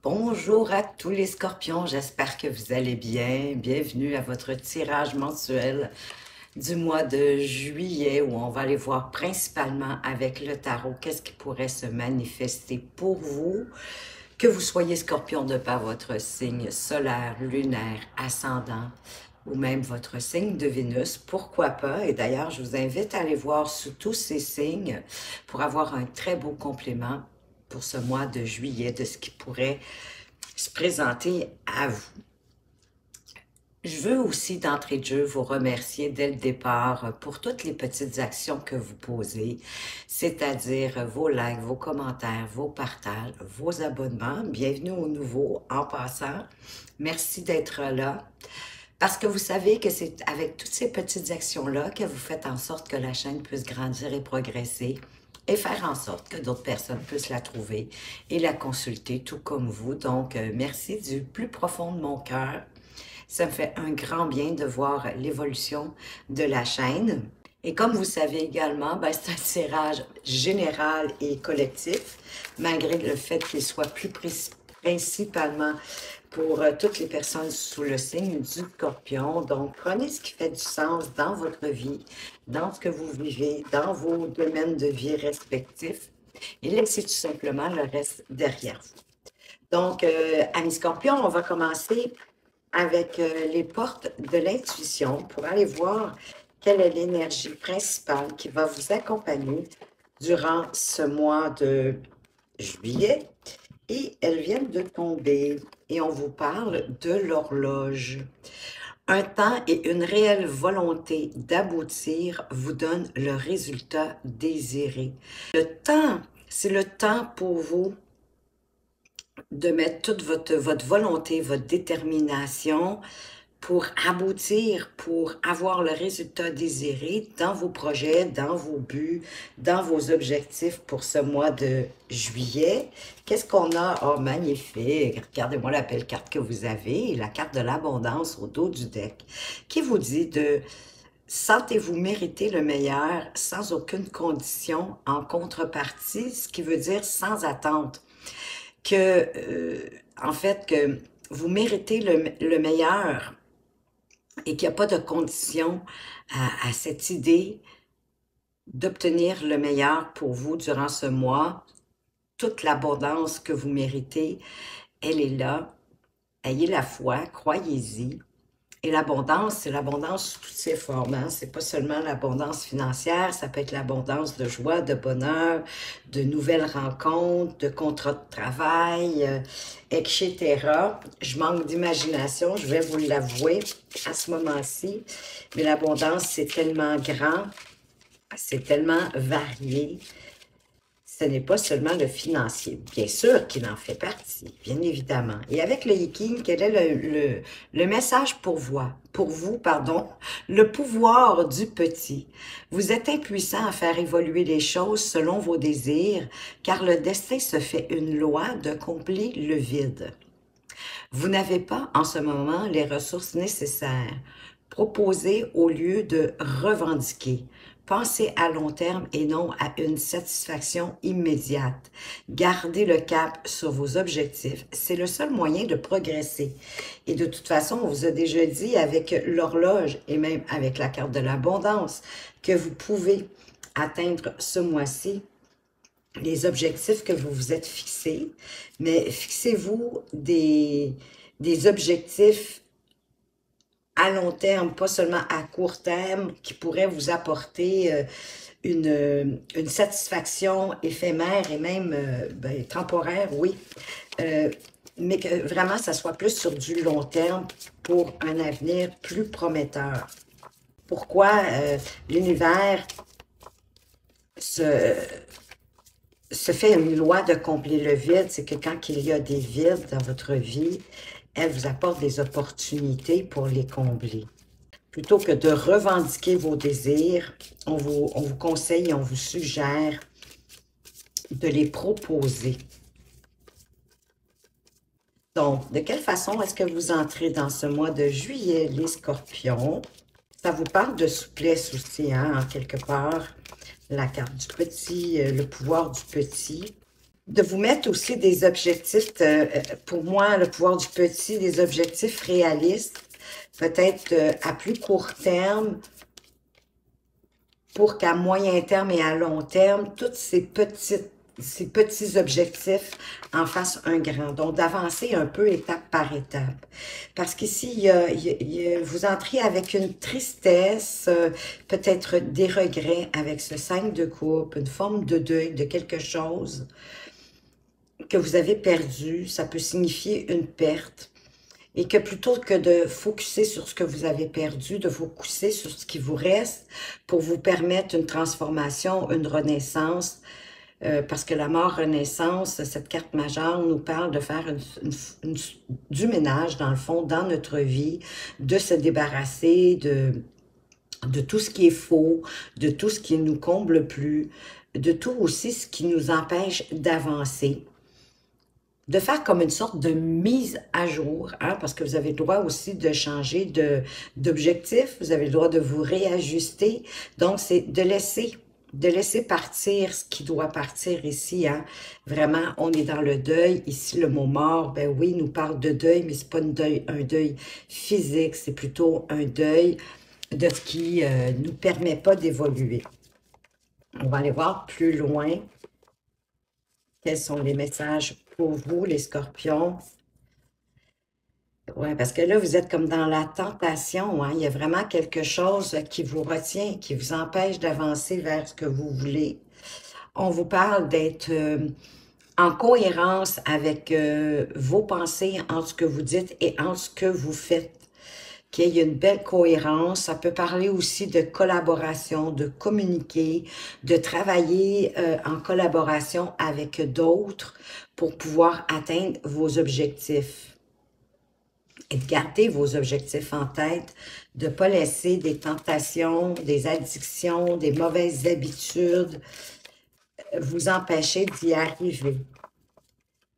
Bonjour à tous les scorpions, j'espère que vous allez bien. Bienvenue à votre tirage mensuel du mois de juillet où on va aller voir principalement avec le tarot qu'est-ce qui pourrait se manifester pour vous, que vous soyez scorpion de par votre signe solaire, lunaire, ascendant ou même votre signe de Vénus, pourquoi pas. Et d'ailleurs, je vous invite à aller voir sous tous ces signes pour avoir un très beau complément pour ce mois de juillet de ce qui pourrait se présenter à vous. Je veux aussi d'entrée de jeu vous remercier dès le départ pour toutes les petites actions que vous posez, c'est-à-dire vos likes, vos commentaires, vos partages, vos abonnements. Bienvenue aux nouveaux en passant. Merci d'être là. Parce que vous savez que c'est avec toutes ces petites actions-là que vous faites en sorte que la chaîne puisse grandir et progresser et faire en sorte que d'autres personnes puissent la trouver et la consulter tout comme vous. Donc, merci du plus profond de mon cœur. Ça me fait un grand bien de voir l'évolution de la chaîne. Et comme vous savez également, c'est un tirage général et collectif, malgré le fait qu'il soit plus principalement pour toutes les personnes sous le signe du Scorpion. Donc, prenez ce qui fait du sens dans votre vie, dans ce que vous vivez, dans vos domaines de vie respectifs, et laissez tout simplement le reste derrière vous. Donc, amis Scorpions, on va commencer avec les portes de l'intuition pour aller voir quelle est l'énergie principale qui va vous accompagner durant ce mois de juillet. Et elles viennent de tomber et on vous parle de l'horloge. Un temps et une réelle volonté d'aboutir vous donnent le résultat désiré. Le temps, c'est le temps pour vous de mettre toute votre volonté, votre détermination pour aboutir, pour avoir le résultat désiré dans vos projets, dans vos buts, dans vos objectifs pour ce mois de juillet. Qu'est-ce qu'on a? Oh, magnifique! Regardez-moi la belle carte que vous avez, la carte de l'abondance au dos du deck, qui vous dit de sentez-vous mériter le meilleur sans aucune condition en contrepartie, ce qui veut dire sans attente. En fait, que vous méritez le meilleur et qu'il n'y a pas de condition à cette idée d'obtenir le meilleur pour vous durant ce mois. Toute l'abondance que vous méritez, elle est là. Ayez la foi, croyez-y. Et l'abondance, c'est l'abondance sous toutes ses formes. Hein? C'est pas seulement l'abondance financière, ça peut être l'abondance de joie, de bonheur, de nouvelles rencontres, de contrats de travail, etc. Je manque d'imagination, je vais vous l'avouer à ce moment-ci. Mais l'abondance, c'est tellement grand, c'est tellement varié. Ce n'est pas seulement le financier. Bien sûr qu'il en fait partie, bien évidemment. Et avec le Yiking, quel est le message pour vous? Le pouvoir du petit. Vous êtes impuissant à faire évoluer les choses selon vos désirs, car le destin se fait une loi de combler le vide. Vous n'avez pas en ce moment les ressources nécessaires. Proposez au lieu de revendiquer. Pensez à long terme et non à une satisfaction immédiate. Gardez le cap sur vos objectifs. C'est le seul moyen de progresser. Et de toute façon, on vous a déjà dit avec l'horloge et même avec la carte de l'abondance que vous pouvez atteindre ce mois-ci les objectifs que vous vous êtes fixés, mais fixez-vous des objectifs à long terme, pas seulement à court terme, qui pourraient vous apporter une satisfaction éphémère et même temporaire, oui, mais que vraiment ça soit plus sur du long terme pour un avenir plus prometteur. Pourquoi l'univers se fait une loi de combler le vide? C'est que quand il y a des vides dans votre vie, elle vous apporte des opportunités pour les combler. Plutôt que de revendiquer vos désirs, on vous conseille, on vous suggère de les proposer. Donc, de quelle façon est-ce que vous entrez dans ce mois de juillet, les scorpions? Ça vous parle de souplesse aussi, hein, en quelque part. La carte du petit, le pouvoir du petit. de vous mettre aussi des objectifs, pour moi, le pouvoir du petit, des objectifs réalistes, peut-être à plus court terme, pour qu'à moyen terme et à long terme, tous ces petits objectifs en fassent un grand. Donc, d'avancer un peu étape par étape. Parce qu'ici, vous entrez avec une tristesse, peut-être des regrets avec ce 5 de coupe, une forme de deuil de quelque chose que vous avez perdu. Ça peut signifier une perte. Et que plutôt que de focuser sur ce que vous avez perdu, de focuser sur ce qui vous reste pour vous permettre une transformation, une renaissance, parce que la mort-renaissance, cette carte majeure nous parle de faire du ménage, dans le fond, dans notre vie, de se débarrasser de tout ce qui est faux, de tout ce qui ne nous comble plus, de tout aussi ce qui nous empêche d'avancer, de faire comme une sorte de mise à jour, hein, parce que vous avez le droit aussi de changer d'objectif, vous avez le droit de vous réajuster. Donc, c'est de laisser partir ce qui doit partir ici. Hein. Vraiment, on est dans le deuil. Ici, le mot mort, ben oui, nous parle de deuil, mais c'est pas un deuil physique, c'est plutôt un deuil de ce qui nous permet pas d'évoluer. On va aller voir plus loin. Quels sont les messages pour vous, les scorpions? Oui, parce que là, vous êtes comme dans la tentation. Hein? Il y a vraiment quelque chose qui vous retient, qui vous empêche d'avancer vers ce que vous voulez. On vous parle d'être en cohérence avec vos pensées entre ce que vous dites et entre ce que vous faites. Qu'il y ait une belle cohérence. Ça peut parler aussi de collaboration, de communiquer, de travailler en collaboration avec d'autres pour pouvoir atteindre vos objectifs. Et de garder vos objectifs en tête, de ne pas laisser des tentations, des addictions, des mauvaises habitudes vous empêcher d'y arriver.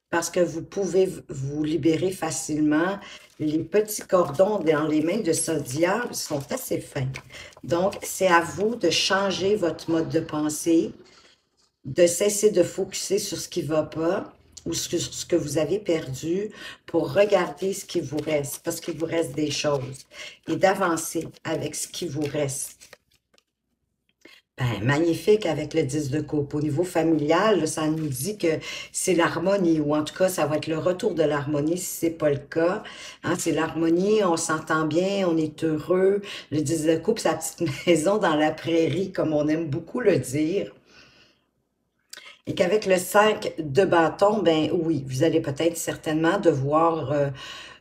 Parce que vous pouvez vous libérer facilement. Les petits cordons dans les mains de ce diable sont assez fins. Donc, c'est à vous de changer votre mode de pensée, de cesser de focuser sur ce qui ne va pas ou sur ce que vous avez perdu pour regarder ce qui vous reste, parce qu'il vous reste des choses, et d'avancer avec ce qui vous reste. Ben, magnifique avec le 10 de coupe. Au niveau familial, là, ça nous dit que c'est l'harmonie, ou en tout cas, ça va être le retour de l'harmonie si c'est pas le cas. Hein, c'est l'harmonie, on s'entend bien, on est heureux. Le 10 de coupe, sa petite maison dans la prairie, comme on aime beaucoup le dire. Et qu'avec le 5 de bâton, ben oui, vous allez peut-être certainement devoir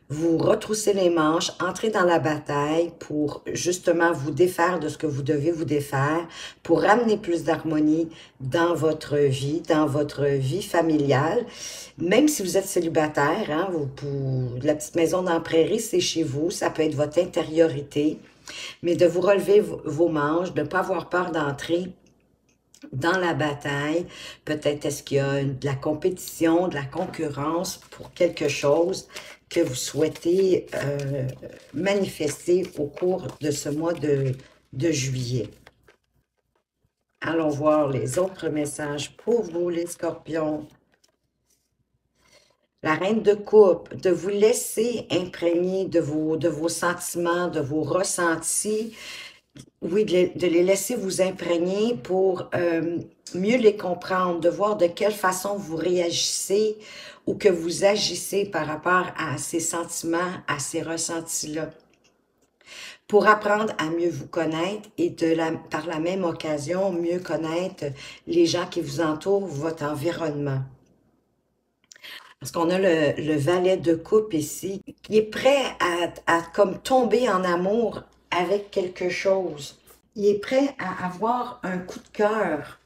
vous retrousser les manches, entrer dans la bataille pour justement vous défaire de ce que vous devez vous défaire, pour ramener plus d'harmonie dans votre vie familiale. Même si vous êtes célibataire, hein, la petite maison dans la prairie, c'est chez vous, ça peut être votre intériorité, mais de vous relever vos manches, de ne pas avoir peur d'entrer dans la bataille. Peut-être est-ce qu'il y a de la compétition, de la concurrence pour quelque chose que vous souhaitez manifester au cours de ce mois de juillet. Allons voir les autres messages pour vous, les scorpions. La reine de coupe, de vous laisser imprégner de vos sentiments, de vos ressentis. Oui, de les laisser vous imprégner pour mieux les comprendre, de voir de quelle façon vous réagissez ou que vous agissez par rapport à ces sentiments, à ces ressentis-là. Pour apprendre à mieux vous connaître et par la même occasion, mieux connaître les gens qui vous entourent, votre environnement. Parce qu'on a le valet de coupe ici, qui est prêt à comme tomber en amour avec quelque chose. Il est prêt à avoir un coup de cœur,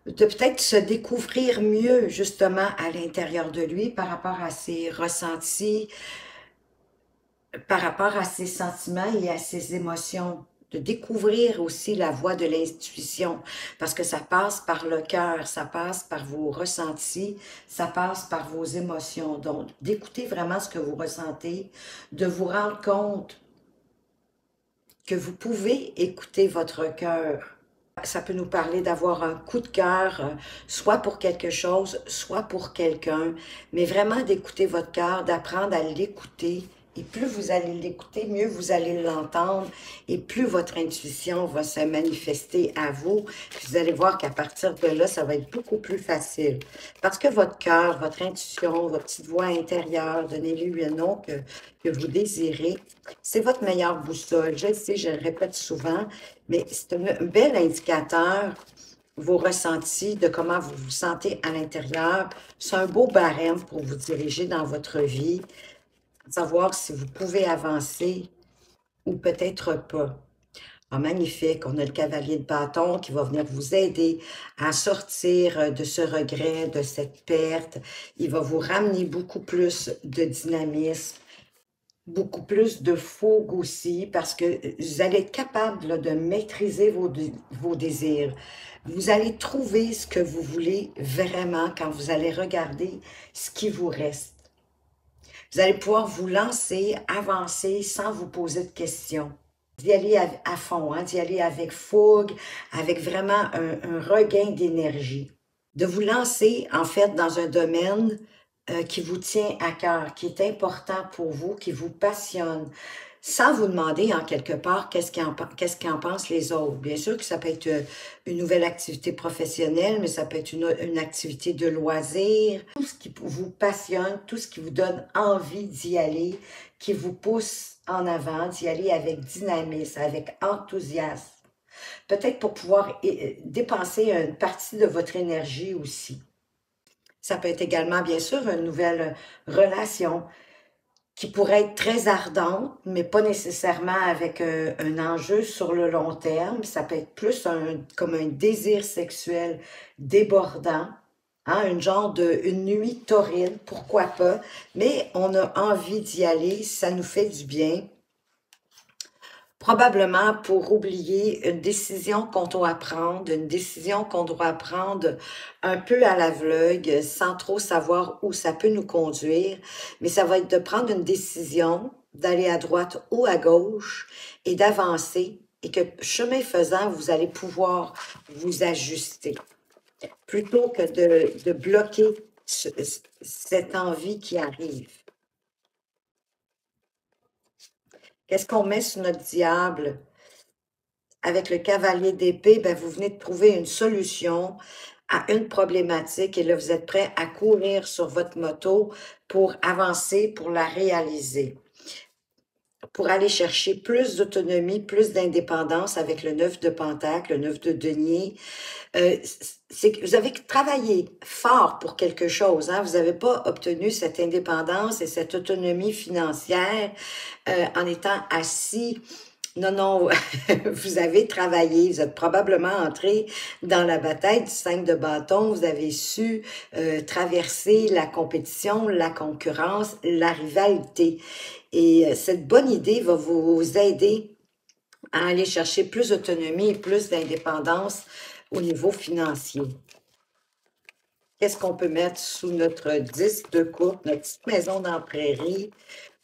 de peut-être se découvrir mieux justement à l'intérieur de lui par rapport à ses ressentis, par rapport à ses sentiments et à ses émotions. De découvrir aussi la voie de l'intuition, parce que ça passe par le cœur, ça passe par vos ressentis, ça passe par vos émotions. Donc, d'écouter vraiment ce que vous ressentez, de vous rendre compte que vous pouvez écouter votre cœur Ça peut nous parler d'avoir un coup de cœur, soit pour quelque chose, soit pour quelqu'un, mais vraiment d'écouter votre cœur, d'apprendre à l'écouter. Et plus vous allez l'écouter, mieux vous allez l'entendre et plus votre intuition va se manifester à vous. Puis vous allez voir qu'à partir de là, ça va être beaucoup plus facile. Parce que votre cœur, votre intuition, votre petite voix intérieure, donnez-lui un nom que vous désirez, c'est votre meilleure boussole. Je le sais, je le répète souvent, mais c'est un bel indicateur, vos ressentis, de comment vous vous sentez à l'intérieur. C'est un beau barème pour vous diriger dans votre vie, savoir si vous pouvez avancer ou peut-être pas. Ah, magnifique, on a le cavalier de bâton qui va venir vous aider à sortir de ce regret, de cette perte. Il va vous ramener beaucoup plus de dynamisme, beaucoup plus de fougue aussi, parce que vous allez être capable là, de maîtriser vos désirs. Vous allez trouver ce que vous voulez vraiment quand vous allez regarder ce qui vous reste. Vous allez pouvoir vous lancer, avancer sans vous poser de questions. D'y aller à fond, hein, d'y aller avec fougue, avec vraiment un regain d'énergie. De vous lancer, en fait, dans un domaine qui vous tient à cœur, qui est important pour vous, qui vous passionne, sans vous demander en quelque part qu'est-ce qu'en pensent les autres. Bien sûr que ça peut être une nouvelle activité professionnelle, mais ça peut être une activité de loisir. Tout ce qui vous passionne, tout ce qui vous donne envie d'y aller, qui vous pousse en avant, d'y aller avec dynamisme, avec enthousiasme. Peut-être pour pouvoir dépenser une partie de votre énergie aussi. Ça peut être également, bien sûr, une nouvelle relation qui pourrait être très ardente, mais pas nécessairement avec un enjeu sur le long terme. Ça peut être plus comme un désir sexuel débordant, hein, une nuit torride, pourquoi pas, mais on a envie d'y aller, ça nous fait du bien. Probablement pour oublier une décision qu'on doit prendre, une décision qu'on doit prendre un peu à l'aveugle, sans trop savoir où ça peut nous conduire. Mais ça va être de prendre une décision, d'aller à droite ou à gauche et d'avancer. Et que chemin faisant, vous allez pouvoir vous ajuster. Plutôt que de bloquer cette envie qui arrive. Qu'est-ce qu'on met sur notre diable? Avec le cavalier d'épée, ben, vous venez de trouver une solution à une problématique et là, vous êtes prêt à courir sur votre moto pour avancer, pour la réaliser, pour aller chercher plus d'autonomie, plus d'indépendance avec le 9 de Pentacle, le 9 de Denier. C'est que vous avez travaillé fort pour quelque chose, hein? Vous n'avez pas obtenu cette indépendance et cette autonomie financière en étant assis. Non, non, vous avez travaillé, vous êtes probablement entré dans la bataille du 5 de bâton, vous avez su traverser la compétition, la concurrence, la rivalité. Et cette bonne idée va vous aider à aller chercher plus d'autonomie et plus d'indépendance au niveau financier. Qu'est-ce qu'on peut mettre sous notre 10 de coupe, notre petite maison dans la prairie?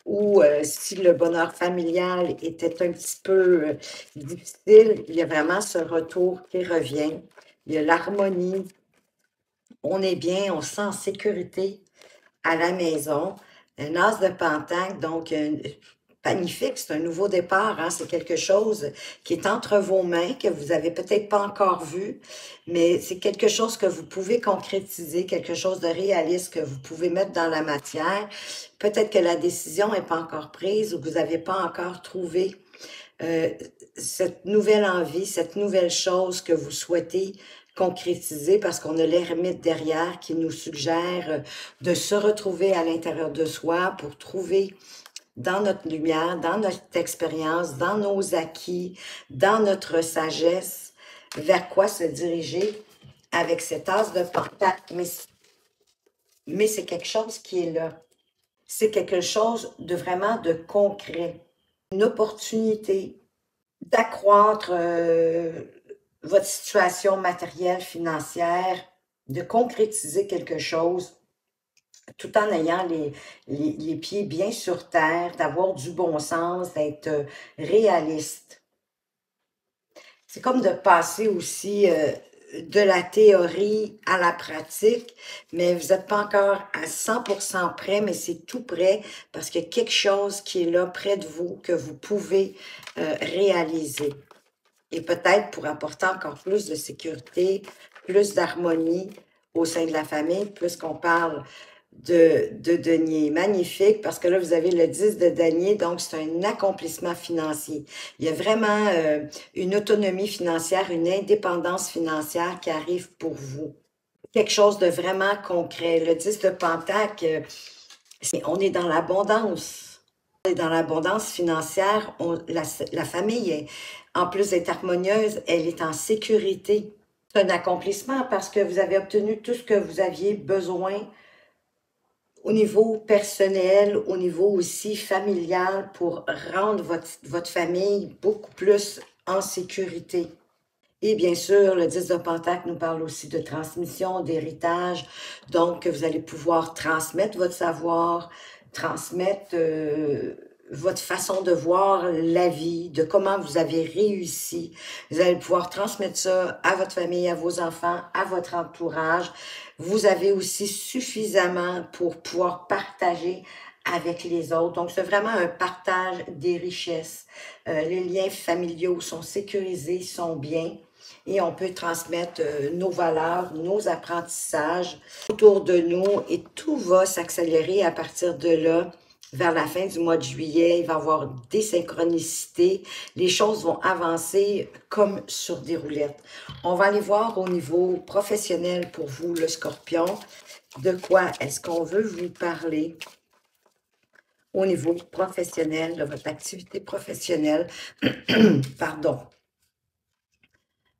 Ou si le bonheur familial était un petit peu difficile, il y a vraiment ce retour qui revient. Il y a l'harmonie. On est bien, on se sent en sécurité à la maison. Un as de pentacle, donc magnifique, c'est un nouveau départ, hein? C'est quelque chose qui est entre vos mains, que vous avez peut-être pas encore vu, mais c'est quelque chose que vous pouvez concrétiser, quelque chose de réaliste que vous pouvez mettre dans la matière. Peut-être que la décision n'est pas encore prise ou que vous n'avez pas encore trouvé cette nouvelle envie, cette nouvelle chose que vous souhaitez concrétiser parce qu'on a l'ermite derrière qui nous suggère de se retrouver à l'intérieur de soi pour trouver dans notre lumière, dans notre expérience, dans nos acquis, dans notre sagesse, vers quoi se diriger avec cet as de pentacle. Mais c'est quelque chose qui est là. C'est quelque chose de vraiment de concret. Une opportunité d'accroître votre situation matérielle, financière, de concrétiser quelque chose tout en ayant les pieds bien sur terre, d'avoir du bon sens, d'être réaliste. C'est comme de passer aussi de la théorie à la pratique, mais vous n'êtes pas encore à 100% prêt, mais c'est tout prêt parce qu'il y a quelque chose qui est là près de vous que vous pouvez réaliser. Et peut-être pour apporter encore plus de sécurité, plus d'harmonie au sein de la famille, puisqu'on parle de denier. Magnifique, parce que là, vous avez le 10 de denier, donc c'est un accomplissement financier. Il y a vraiment une autonomie financière, une indépendance financière qui arrive pour vous. Quelque chose de vraiment concret. Le 10 de Pentacle, on est dans l'abondance. On est dans l'abondance financière. La famille, en plus d'être harmonieuse, elle est en sécurité. C'est un accomplissement parce que vous avez obtenu tout ce que vous aviez besoin au niveau personnel, au niveau aussi familial, pour rendre votre famille beaucoup plus en sécurité. Et bien sûr, le 10 de Pentacle nous parle aussi de transmission, d'héritage. Donc, vous allez pouvoir transmettre votre savoir, transmettre votre façon de voir la vie, de comment vous avez réussi. Vous allez pouvoir transmettre ça à votre famille, à vos enfants, à votre entourage. Vous avez aussi suffisamment pour pouvoir partager avec les autres. Donc, c'est vraiment un partage des richesses. Les liens familiaux sont sécurisés, sont bien. Et on peut transmettre nos valeurs, nos apprentissages autour de nous et tout va s'accélérer à partir de là. Vers la fin du mois de juillet, il va y avoir des synchronicités. Les choses vont avancer comme sur des roulettes. On va aller voir au niveau professionnel pour vous, le Scorpion. De quoi est-ce qu'on veut vous parler au niveau professionnel, de votre activité professionnelle? Pardon.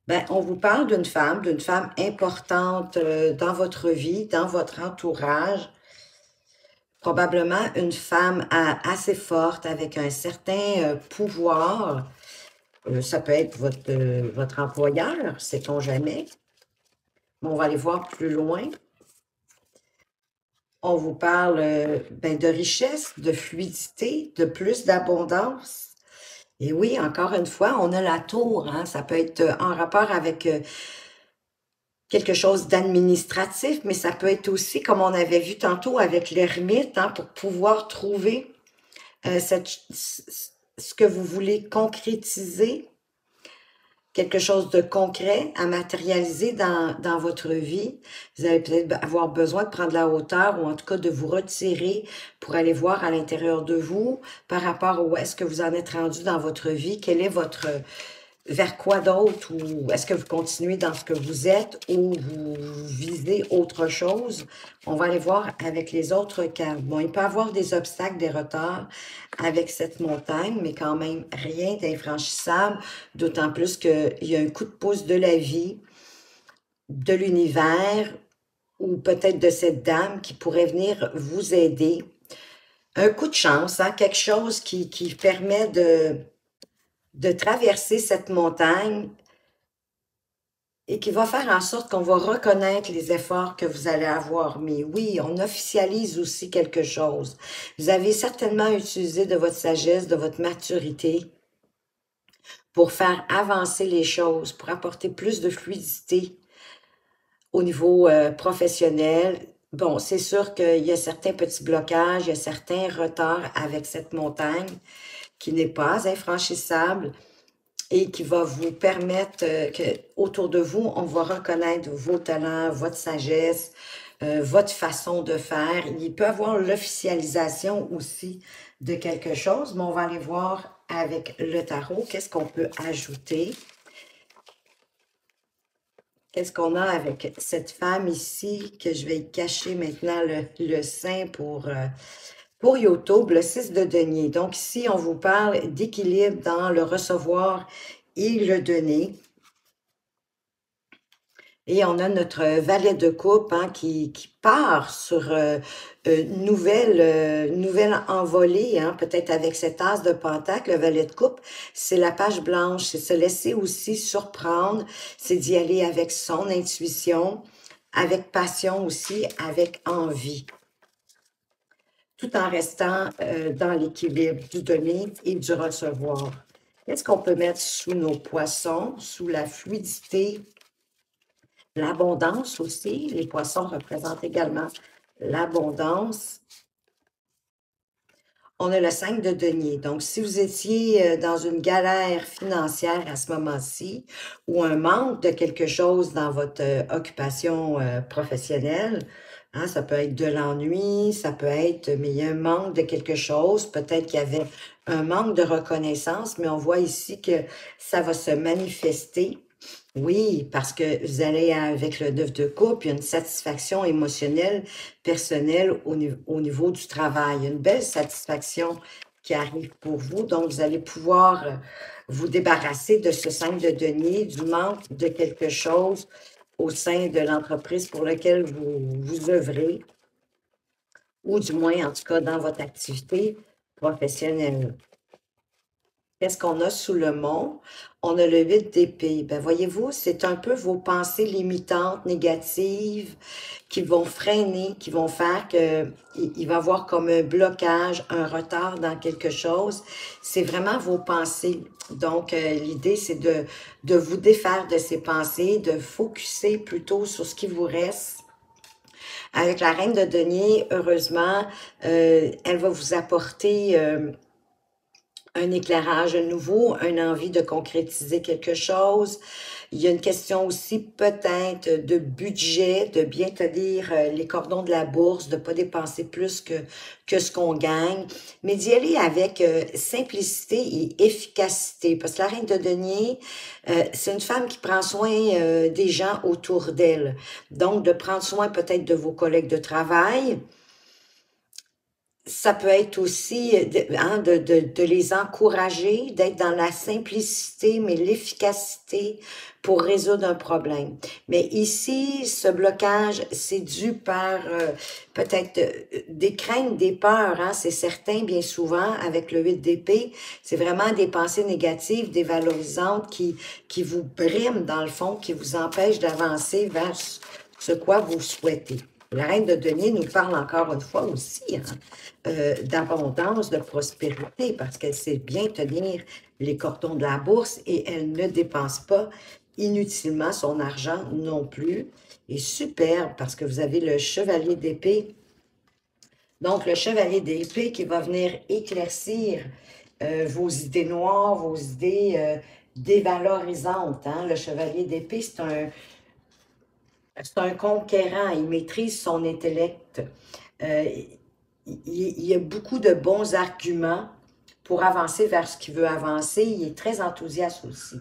Ben, on vous parle d'une femme importante dans votre vie, dans votre entourage. Probablement une femme assez forte, avec un certain pouvoir. Ça peut être votre employeur, sait-on jamais. Mais on va aller voir plus loin. On vous parle de richesse, de fluidité, de plus d'abondance. Et oui, encore une fois, on a la tour. Hein? Ça peut être en rapport avec quelque chose d'administratif, mais ça peut être aussi, comme on avait vu tantôt avec l'ermite, hein, pour pouvoir trouver ce que vous voulez concrétiser, quelque chose de concret à matérialiser dans votre vie. Vous allez peut-être avoir besoin de prendre la hauteur ou en tout cas de vous retirer pour aller voir à l'intérieur de vous par rapport à où est-ce que vous en êtes rendu dans votre vie, quel est votre... vers quoi d'autre, ou est-ce que vous continuez dans ce que vous êtes ou vous visez autre chose? On va aller voir avec les autres cartes. Bon, il peut y avoir des obstacles, des retards avec cette montagne, mais quand même rien d'infranchissable, d'autant plus qu'il y a un coup de pouce de la vie, de l'univers, ou peut-être de cette dame qui pourrait venir vous aider. Un coup de chance, hein, quelque chose qui permet de traverser cette montagne et qui va faire en sorte qu'on va reconnaître les efforts que vous allez avoir. Mais oui, on officialise aussi quelque chose. Vous avez certainement utilisé de votre sagesse, de votre maturité pour faire avancer les choses, pour apporter plus de fluidité au niveau professionnel. Bon, c'est sûr qu'il y a certains petits blocages, il y a certains retards avec cette montagne qui n'est pas infranchissable et qui va vous permettre que autour de vous, on va reconnaître vos talents, votre sagesse, votre façon de faire. Il peut y avoir l'officialisation aussi de quelque chose, mais on va aller voir avec le tarot, qu'est-ce qu'on peut ajouter. Qu'est-ce qu'on a avec cette femme ici, que je vais cacher maintenant le sein pour YouTube, le 6 de denier. Donc ici, on vous parle d'équilibre dans le recevoir et le donner. Et on a notre valet de coupe hein, qui part sur une nouvelle envolée, hein, peut-être avec cet as de pentacle, le valet de coupe. C'est la page blanche, c'est se laisser aussi surprendre, c'est d'y aller avec son intuition, avec passion aussi, avec envie, tout en restant dans l'équilibre du donner et du recevoir. Qu'est-ce qu'on peut mettre sous nos poissons? Sous la fluidité, l'abondance aussi. Les poissons représentent également l'abondance. On a le 5 de denier. Donc, si vous étiez dans une galère financière à ce moment-ci ou un manque de quelque chose dans votre occupation professionnelle, hein, ça peut être de l'ennui, ça peut être, mais il y a un manque de quelque chose. Peut-être qu'il y avait un manque de reconnaissance, mais on voit ici que ça va se manifester. Oui, parce que vous allez avec le 9 de coupe, il y a une satisfaction émotionnelle, personnelle au niveau du travail. Il y a une belle satisfaction qui arrive pour vous. Donc, vous allez pouvoir vous débarrasser de ce 5 de denier, du manque de quelque chose au sein de l'entreprise pour laquelle vous œuvrez, ou du moins, en tout cas, dans votre activité professionnelle. Qu'est-ce qu'on a sous le mont? On a le 8 d'épée. Ben, voyez-vous, c'est un peu vos pensées limitantes, négatives, qui vont freiner, qui vont faire qu'il va y avoir comme un blocage, un retard dans quelque chose. C'est vraiment vos pensées. Donc, l'idée, c'est de vous défaire de ces pensées, de focusser plutôt sur ce qui vous reste. Avec la reine de denier, heureusement, elle va vous apporter un éclairage nouveau, une envie de concrétiser quelque chose. Il y a une question aussi peut-être de budget, de bien tenir les cordons de la bourse, de ne pas dépenser plus que ce qu'on gagne, mais d'y aller avec simplicité et efficacité. Parce que la reine de denier, c'est une femme qui prend soin des gens autour d'elle. Donc, de prendre soin peut-être de vos collègues de travail. Ça peut être aussi de les encourager, d'être dans la simplicité, mais l'efficacité pour résoudre un problème. Mais ici, ce blocage, c'est dû par peut-être des craintes, des peurs, hein, c'est certain, bien souvent, avec le 8 d'épée, c'est vraiment des pensées négatives, dévalorisantes qui vous briment dans le fond, qui vous empêchent d'avancer vers ce quoi vous souhaitez. La reine de denier nous parle encore une fois aussi d'abondance, de prospérité, parce qu'elle sait bien tenir les cordons de la bourse et elle ne dépense pas inutilement son argent non plus. Et superbe, parce que vous avez le chevalier d'épée. Donc, le chevalier d'épée qui va venir éclaircir vos idées noires, vos idées dévalorisantes. Hein? Le chevalier d'épée, c'est un conquérant, il maîtrise son intellect. Il y a beaucoup de bons arguments pour avancer vers ce qu'il veut avancer. Il est très enthousiaste aussi.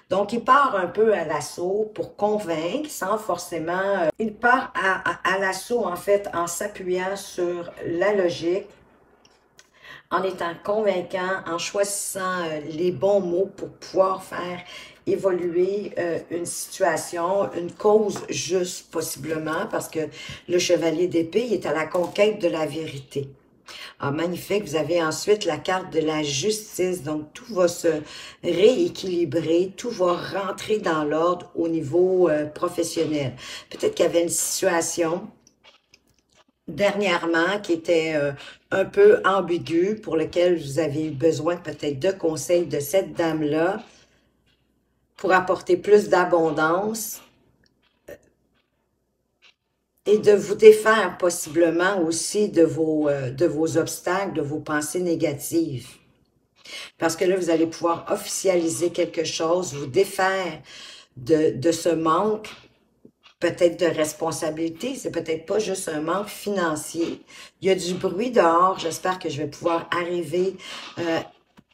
Donc, il part un peu à l'assaut pour convaincre, sans forcément... il part à l'assaut, en fait, en s'appuyant sur la logique, en étant convaincant, en choisissant les bons mots pour pouvoir faire évoluer une situation, une cause juste possiblement, parce que le chevalier d'épée est à la conquête de la vérité. Ah, magnifique, vous avez ensuite la carte de la justice, donc tout va se rééquilibrer, tout va rentrer dans l'ordre au niveau professionnel. Peut-être qu'il y avait une situation dernièrement qui était un peu ambiguë, pour lequel vous avez eu besoin peut-être de conseils de cette dame-là pour apporter plus d'abondance et de vous défaire possiblement aussi de vos obstacles, de vos pensées négatives. Parce que là, vous allez pouvoir officialiser quelque chose, vous défaire de ce manque peut-être de responsabilité, c'est peut-être pas juste un manque financier. Il y a du bruit dehors, j'espère que je vais pouvoir arriver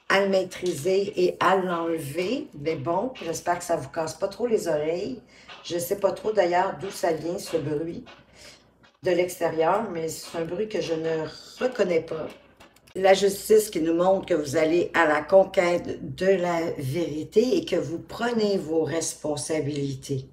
à le maîtriser et à l'enlever. Mais bon, j'espère que ça vous casse pas trop les oreilles. Je sais pas trop d'ailleurs d'où ça vient ce bruit de l'extérieur, mais c'est un bruit que je ne reconnais pas. La justice qui nous montre que vous allez à la conquête de la vérité et que vous prenez vos responsabilités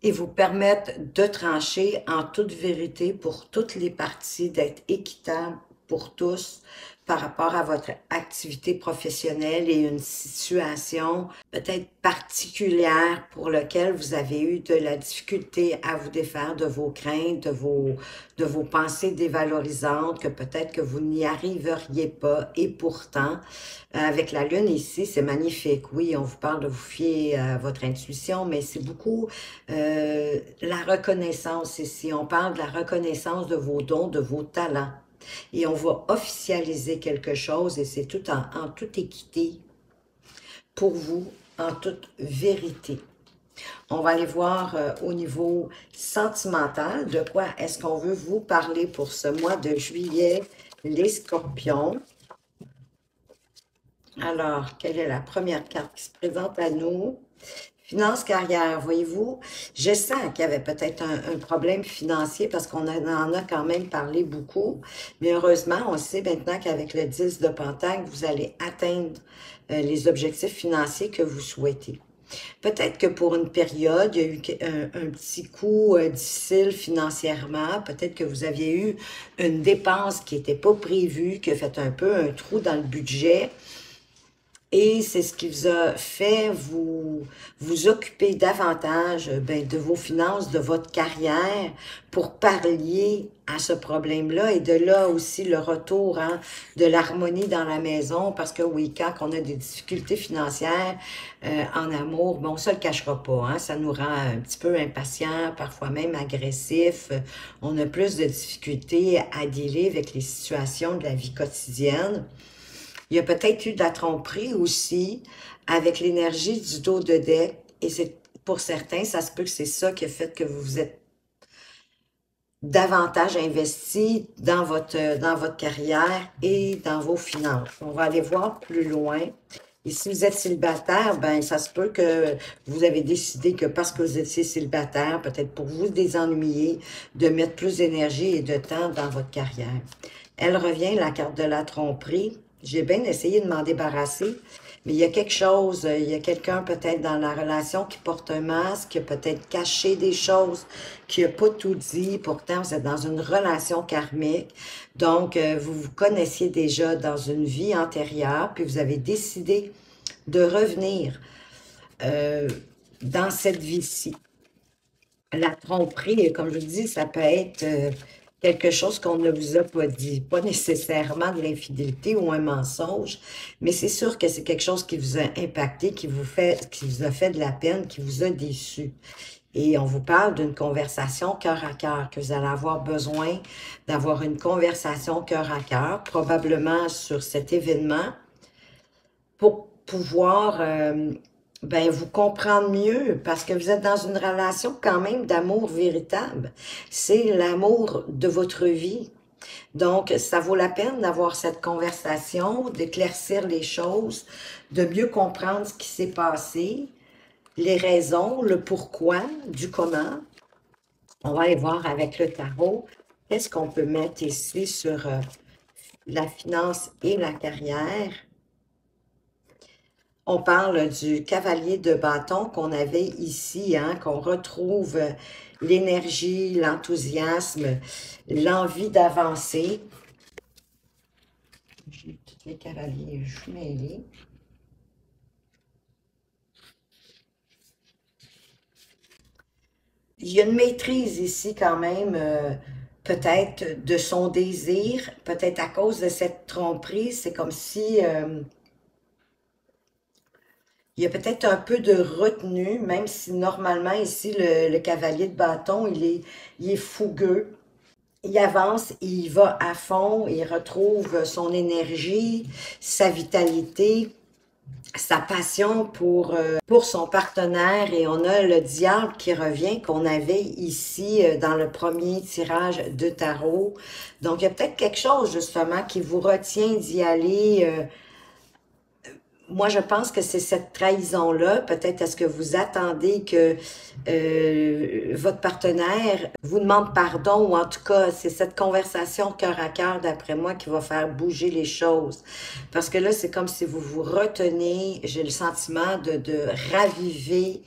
et vous permettre de trancher en toute vérité pour toutes les parties, d'être équitable pour tous par rapport à votre activité professionnelle et une situation peut-être particulière pour laquelle vous avez eu de la difficulté à vous défaire de vos craintes, de vos pensées dévalorisantes, que peut-être que vous n'y arriveriez pas. Et pourtant, avec la Lune ici, c'est magnifique. Oui, on vous parle de vous fier à votre intuition, mais c'est beaucoup la reconnaissance ici. On parle de la reconnaissance de vos dons, de vos talents. Et on va officialiser quelque chose et c'est tout en toute équité pour vous, en toute vérité. On va aller voir au niveau sentimental de quoi est-ce qu'on veut vous parler pour ce mois de juillet, les scorpions. Alors, quelle est la première carte qui se présente à nous? Finance, carrière, voyez-vous, je sens qu'il y avait peut-être un problème financier parce qu'on en a quand même parlé beaucoup, mais heureusement, on sait maintenant qu'avec le 10 de Pentacle, vous allez atteindre les objectifs financiers que vous souhaitez. Peut-être que pour une période, il y a eu un petit coup difficile financièrement. Peut-être que vous aviez eu une dépense qui n'était pas prévue, qui a fait un peu un trou dans le budget. Et c'est ce qui vous a fait vous occuper davantage de vos finances, de votre carrière pour pallier à ce problème-là. Et de là aussi le retour de l'harmonie dans la maison. Parce que oui, quand on a des difficultés financières en amour, bon, on ne se le cachera pas. Hein, ça nous rend un petit peu impatients, parfois même agressifs. On a plus de difficultés à dealer avec les situations de la vie quotidienne. Il y a peut-être eu de la tromperie aussi avec l'énergie du dos de deck. Et c'est pour certains, ça se peut que c'est ça qui a fait que vous vous êtes davantage investi dans votre carrière et dans vos finances. On va aller voir plus loin. Et si vous êtes célibataire, ben ça se peut que vous avez décidé que parce que vous étiez célibataire, peut-être pour vous désennuyer, de mettre plus d'énergie et de temps dans votre carrière. Elle revient, la carte de la tromperie. J'ai bien essayé de m'en débarrasser, mais il y a quelque chose, il y a quelqu'un peut-être dans la relation qui porte un masque, qui a peut-être caché des choses, qui n'a pas tout dit. Pourtant, vous êtes dans une relation karmique. Donc, vous vous connaissiez déjà dans une vie antérieure, puis vous avez décidé de revenir dans cette vie-ci. La tromperie, comme je vous dis, ça peut être quelque chose qu'on ne vous a pas dit. Pas nécessairement de l'infidélité ou un mensonge, mais c'est sûr que c'est quelque chose qui vous a impacté, qui vous a fait de la peine, qui vous a déçu. Et on vous parle d'une conversation cœur à cœur, que vous allez avoir besoin d'avoir une conversation cœur à cœur, probablement sur cet événement, pour pouvoir vous comprendre mieux, parce que vous êtes dans une relation quand même d'amour véritable. C'est l'amour de votre vie. Donc, ça vaut la peine d'avoir cette conversation, d'éclaircir les choses, de mieux comprendre ce qui s'est passé, les raisons, le pourquoi, du comment. On va aller voir avec le tarot. Qu'est-ce qu'on peut mettre ici sur la finance et la carrière? On parle du cavalier de bâton qu'on avait ici, hein, qu'on retrouve l'énergie, l'enthousiasme, l'envie d'avancer. J'ai tous les cavaliers mêlés. Il y a une maîtrise ici quand même, peut-être de son désir, peut-être à cause de cette tromperie. C'est comme si... il y a peut-être un peu de retenue, même si normalement ici, le cavalier de bâton, il est fougueux. Il avance, il va à fond, il retrouve son énergie, sa vitalité, sa passion pour son partenaire. Et on a le diable qui revient, qu'on avait ici dans le premier tirage de tarot. Donc, il y a peut-être quelque chose justement qui vous retient d'y aller. Moi, je pense que c'est cette trahison-là. Peut-être est-ce que vous attendez que votre partenaire vous demande pardon, ou en tout cas, c'est cette conversation cœur à cœur, d'après moi, qui va faire bouger les choses. Parce que là, c'est comme si vous vous retenez, j'ai le sentiment de raviver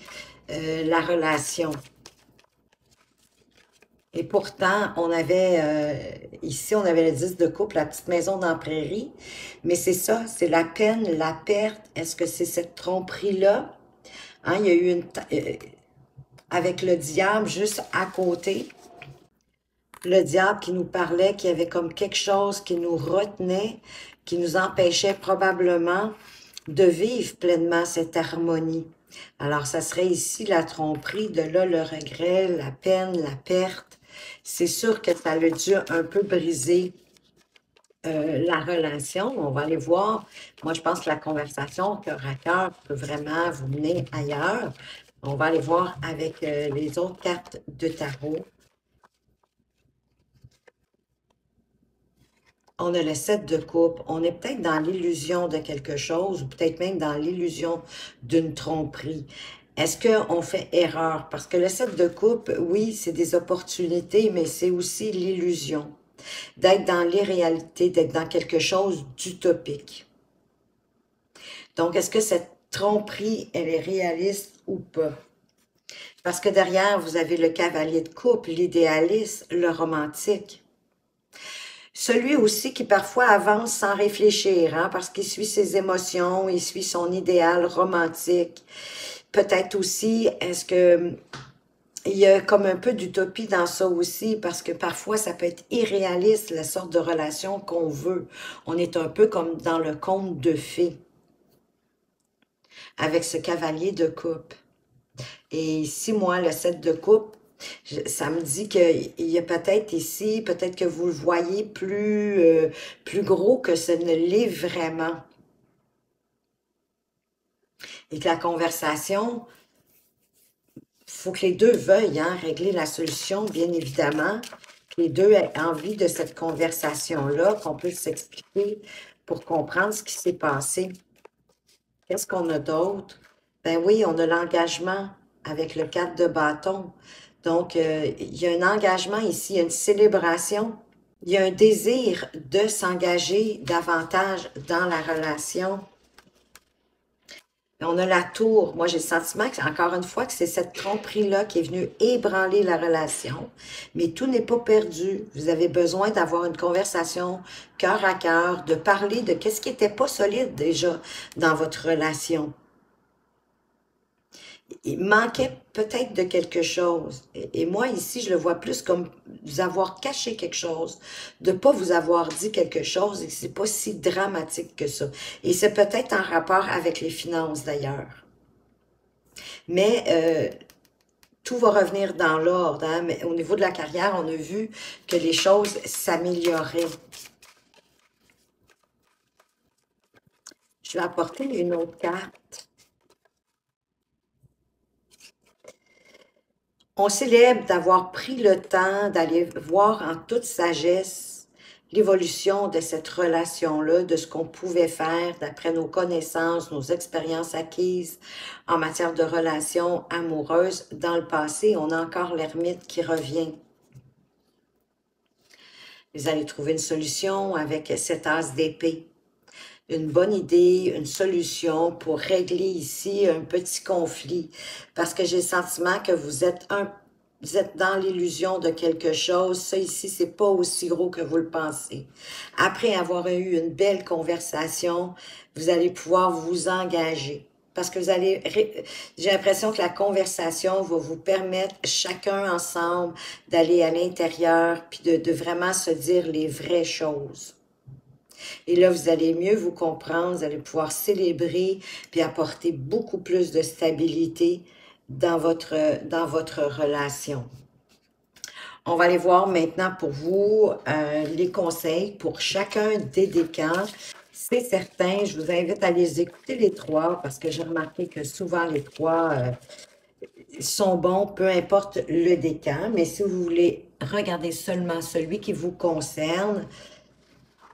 la relation. Et pourtant, ici, on avait le 10 de coupe, la petite maison dans la prairie. Mais c'est ça, c'est la peine, la perte. Est-ce que c'est cette tromperie-là? Hein, il y a eu avec le diable juste à côté. Le diable qui nous parlait, qui avait comme quelque chose qui nous retenait, qui nous empêchait probablement de vivre pleinement cette harmonie. Alors, ça serait ici la tromperie, de là le regret, la peine, la perte. C'est sûr que ça a dû un peu briser la relation. On va aller voir. Moi, je pense que la conversation cœur à cœur peut vraiment vous mener ailleurs. On va aller voir avec les autres cartes de tarot. On a le 7 de coupe. On est peut-être dans l'illusion de quelque chose ou peut-être même dans l'illusion d'une tromperie. Est-ce qu'on fait erreur? Parce que le 7 de coupe, oui, c'est des opportunités, mais c'est aussi l'illusion d'être dans l'irréalité, d'être dans quelque chose d'utopique. Donc, est-ce que cette tromperie, elle est réaliste ou pas? Parce que derrière, vous avez le cavalier de coupe, l'idéaliste, le romantique. Celui aussi qui parfois avance sans réfléchir, hein, parce qu'il suit ses émotions, il suit son idéal romantique. Peut-être aussi, est-ce que il y a comme un peu d'utopie dans ça aussi, parce que parfois ça peut être irréaliste, la sorte de relation qu'on veut. On est un peu comme dans le conte de fées, avec ce cavalier de coupe. Et ici, moi, le 7 de coupe, ça me dit qu'il y a peut-être ici, peut-être que vous le voyez plus gros que ce ne l'est vraiment. Et que la conversation, faut que les deux veuillent régler la solution, bien évidemment. Que les deux aient envie de cette conversation-là, qu'on puisse s'expliquer pour comprendre ce qui s'est passé. Qu'est-ce qu'on a d'autre? Ben oui, on a l'engagement avec le 4 de bâton. Donc, il y a un engagement ici, il y a une célébration. Il y a un désir de s'engager davantage dans la relation. On a la tour. Moi, j'ai le sentiment, que, encore une fois, que c'est cette tromperie-là qui est venue ébranler la relation. Mais tout n'est pas perdu. Vous avez besoin d'avoir une conversation cœur à cœur, de parler de qu'est-ce qui n'était pas solide déjà dans votre relation. Il manquait peut-être de quelque chose. Et moi, ici, je le vois plus comme vous avoir caché quelque chose, de ne pas vous avoir dit quelque chose, et c'est pas si dramatique que ça. Et c'est peut-être en rapport avec les finances, d'ailleurs. Mais tout va revenir dans l'ordre. Hein? Mais au niveau de la carrière, on a vu que les choses s'amélioraient. Je vais apporter une autre carte. On célèbre d'avoir pris le temps d'aller voir en toute sagesse l'évolution de cette relation-là, de ce qu'on pouvait faire d'après nos connaissances, nos expériences acquises en matière de relations amoureuses. Dans le passé, on a encore l'ermite qui revient. Vous allez trouver une solution avec cette as d'épée. Une bonne idée, une solution pour régler ici un petit conflit. Parce que j'ai le sentiment que vous êtes dans l'illusion de quelque chose. Ça ici, c'est pas aussi gros que vous le pensez. Après avoir eu une belle conversation, vous allez pouvoir vous engager. Parce que j'ai l'impression que la conversation va vous permettre, chacun ensemble, d'aller à l'intérieur puis de vraiment se dire les vraies choses. Et là, vous allez mieux vous comprendre, vous allez pouvoir célébrer puis apporter beaucoup plus de stabilité dans votre relation. On va aller voir maintenant pour vous les conseils pour chacun des décans. C'est certain, je vous invite à les écouter les trois parce que j'ai remarqué que souvent les trois sont bons, peu importe le décan. Mais si vous voulez regarder seulement celui qui vous concerne,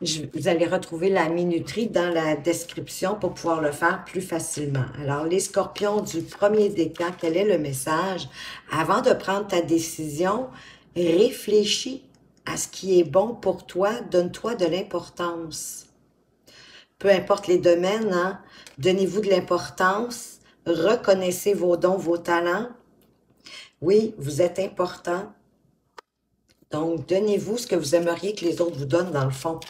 vous allez retrouver la minuterie dans la description pour pouvoir le faire plus facilement. Alors, les scorpions du premier décan, quel est le message? Avant de prendre ta décision, réfléchis à ce qui est bon pour toi, donne-toi de l'importance. Peu importe les domaines, hein? Donnez-vous de l'importance, reconnaissez vos dons, vos talents. Oui, vous êtes important. Donc, donnez-vous ce que vous aimeriez que les autres vous donnent dans le fond.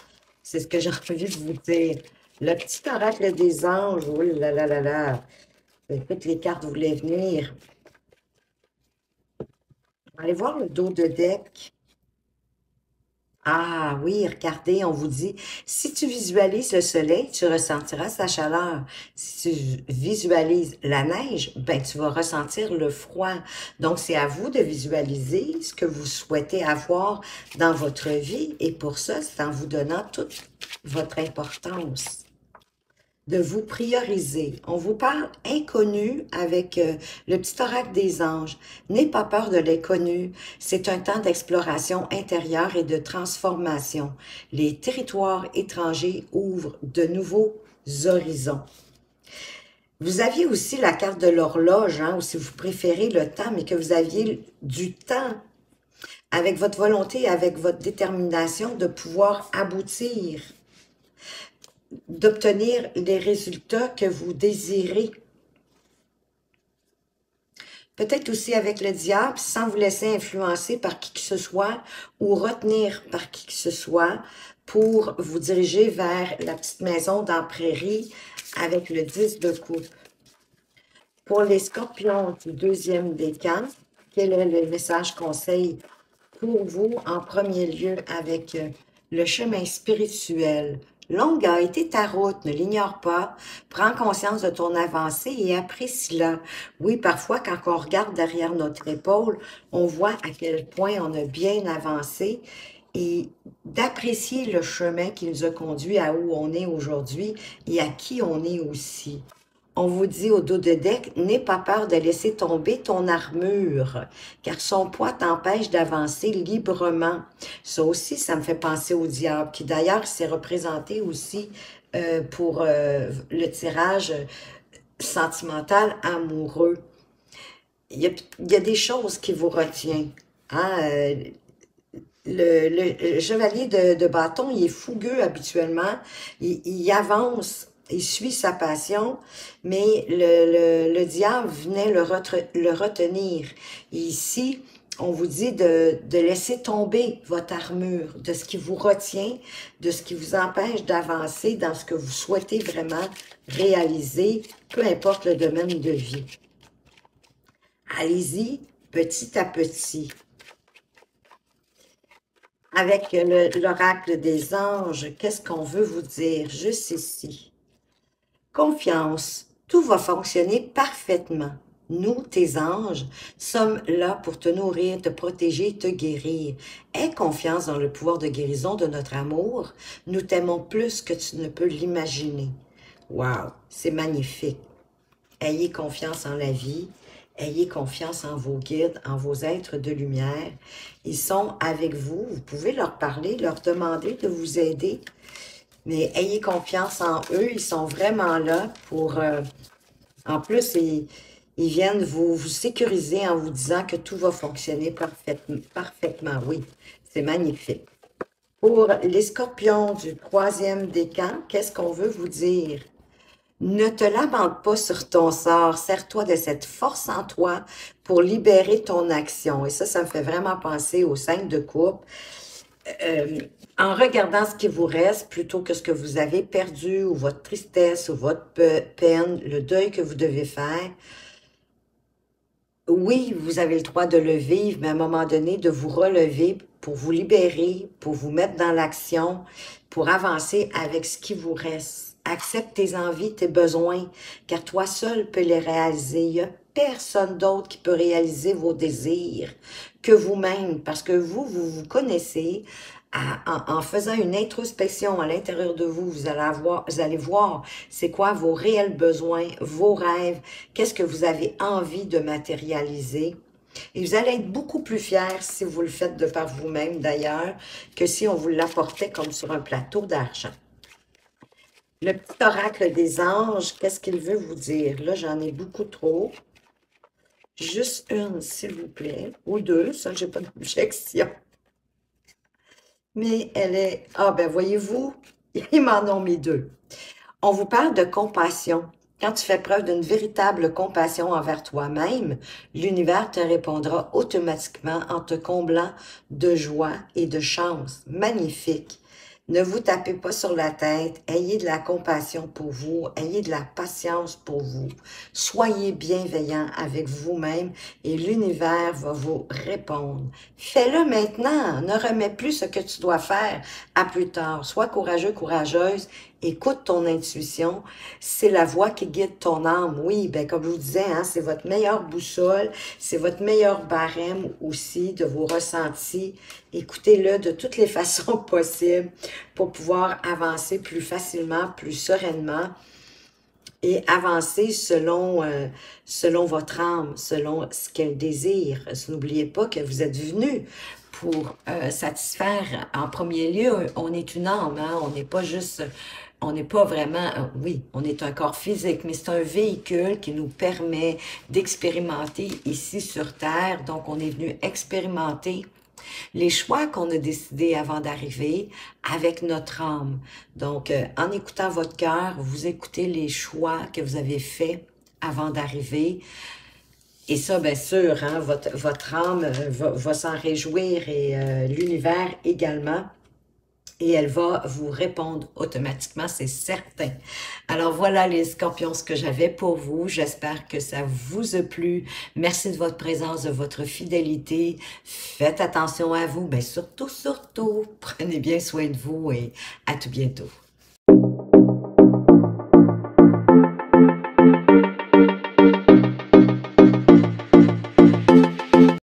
C'est ce que j'ai envie de vous dire. Le petit oracle des anges, oh là là là là. Toutes les cartes voulaient venir. Allez voir le dos de deck. Ah oui, regardez, on vous dit, si tu visualises le soleil, tu ressentiras sa chaleur. Si tu visualises la neige, ben tu vas ressentir le froid. Donc, c'est à vous de visualiser ce que vous souhaitez avoir dans votre vie. Et pour ça, c'est en vous donnant toute votre importance, de vous prioriser. On vous parle inconnu avec le petit oracle des anges. N'aie pas peur de l'inconnu. C'est un temps d'exploration intérieure et de transformation. Les territoires étrangers ouvrent de nouveaux horizons. Vous aviez aussi la carte de l'horloge, hein, ou si vous préférez le temps, mais que vous aviez du temps avec votre volonté, avec votre détermination de pouvoir aboutir, d'obtenir les résultats que vous désirez. Peut-être aussi avec le diable, sans vous laisser influencer par qui que ce soit ou retenir par qui que ce soit pour vous diriger vers la petite maison dans la prairie avec le 10 de coupe. Pour les scorpions du deuxième décan, quel est le message conseil pour vous en premier lieu avec le chemin spirituel? Longue a été ta route, ne l'ignore pas. Prends conscience de ton avancée et apprécie-la. Oui, parfois, quand on regarde derrière notre épaule, on voit à quel point on a bien avancé et d'apprécier le chemin qui nous a conduit à où on est aujourd'hui et à qui on est aussi. On vous dit au dos de deck, n'aie pas peur de laisser tomber ton armure, car son poids t'empêche d'avancer librement. Ça aussi, ça me fait penser au diable, qui d'ailleurs s'est représenté aussi pour le tirage sentimental amoureux. Il y a des choses qui vous retiennent. Hein? Le chevalier de bâton, il est fougueux habituellement, il avance, il suit sa passion, mais le diable venait le retenir. Et ici, on vous dit de laisser tomber votre armure, de ce qui vous retient, de ce qui vous empêche d'avancer dans ce que vous souhaitez vraiment réaliser, peu importe le domaine de vie. Allez-y, petit à petit. Avec l'oracle des anges, qu'est-ce qu'on veut vous dire juste ici? Confiance, tout va fonctionner parfaitement. Nous, tes anges, sommes là pour te nourrir, te protéger, te guérir. Aie confiance dans le pouvoir de guérison de notre amour. Nous t'aimons plus que tu ne peux l'imaginer. Wow, c'est magnifique. Ayez confiance en la vie. Ayez confiance en vos guides, en vos êtres de lumière. Ils sont avec vous. Vous pouvez leur parler, leur demander de vous aider. Mais ayez confiance en eux. Ils sont vraiment là pour... en plus, ils viennent vous sécuriser en vous disant que tout va fonctionner parfaitement. Oui, c'est magnifique. Pour les scorpions du troisième décan, qu'est-ce qu'on veut vous dire? Ne te lamente pas sur ton sort, sers-toi de cette force en toi pour libérer ton action. Et ça me fait vraiment penser au 5 de coupe. En regardant ce qui vous reste, plutôt que ce que vous avez perdu, ou votre tristesse, ou votre peine, le deuil que vous devez faire, oui, vous avez le droit de le vivre, mais à un moment donné, de vous relever pour vous libérer, pour vous mettre dans l'action, pour avancer avec ce qui vous reste. Accepte tes envies, tes besoins, car toi seul peux les réaliser. Il n'y a personne d'autre qui peut réaliser vos désirs que vous-même, parce que vous connaissez. En faisant une introspection à l'intérieur de vous, vous allez voir c'est quoi vos réels besoins, vos rêves, qu'est-ce que vous avez envie de matérialiser. Et vous allez être beaucoup plus fiers si vous le faites de par vous-même d'ailleurs, que si on vous l'apportait comme sur un plateau d'argent. Le petit oracle des anges, qu'est-ce qu'il veut vous dire? Là, j'en ai beaucoup trop. Juste une, s'il vous plaît. Ou deux, ça, j'ai pas d'objection. Mais elle est... Ah, ben voyez-vous, ils m'en ont mis deux. On vous parle de compassion. Quand tu fais preuve d'une véritable compassion envers toi-même, l'univers te répondra automatiquement en te comblant de joie et de chance. Magnifique! Ne vous tapez pas sur la tête, ayez de la compassion pour vous, ayez de la patience pour vous. Soyez bienveillant avec vous-même et l'univers va vous répondre. Fais-le maintenant, ne remets plus ce que tu dois faire à plus tard. Sois courageux, courageuse, écoute ton intuition, c'est la voix qui guide ton âme. Oui, ben comme je vous disais, hein, c'est votre meilleure boussole, c'est votre meilleur barème aussi de vos ressentis. Écoutez-le de toutes les façons possibles pour pouvoir avancer plus facilement, plus sereinement et avancer selon votre âme, selon ce qu'elle désire. N'oubliez pas que vous êtes venu pour satisfaire, en premier lieu, on est une âme, hein? On n'est pas juste, on n'est pas vraiment, oui, on est un corps physique, mais c'est un véhicule qui nous permet d'expérimenter ici sur Terre. Donc, on est venu expérimenter les choix qu'on a décidés avant d'arriver avec notre âme. Donc, en écoutant votre cœur, vous écoutez les choix que vous avez faits avant d'arriver. Et ça, bien sûr, hein, votre âme va s'en réjouir et l'univers également. Et elle va vous répondre automatiquement, c'est certain. Alors voilà les scorpions, ce que j'avais pour vous. J'espère que ça vous a plu. Merci de votre présence, de votre fidélité. Faites attention à vous, mais surtout, prenez bien soin de vous et à tout bientôt.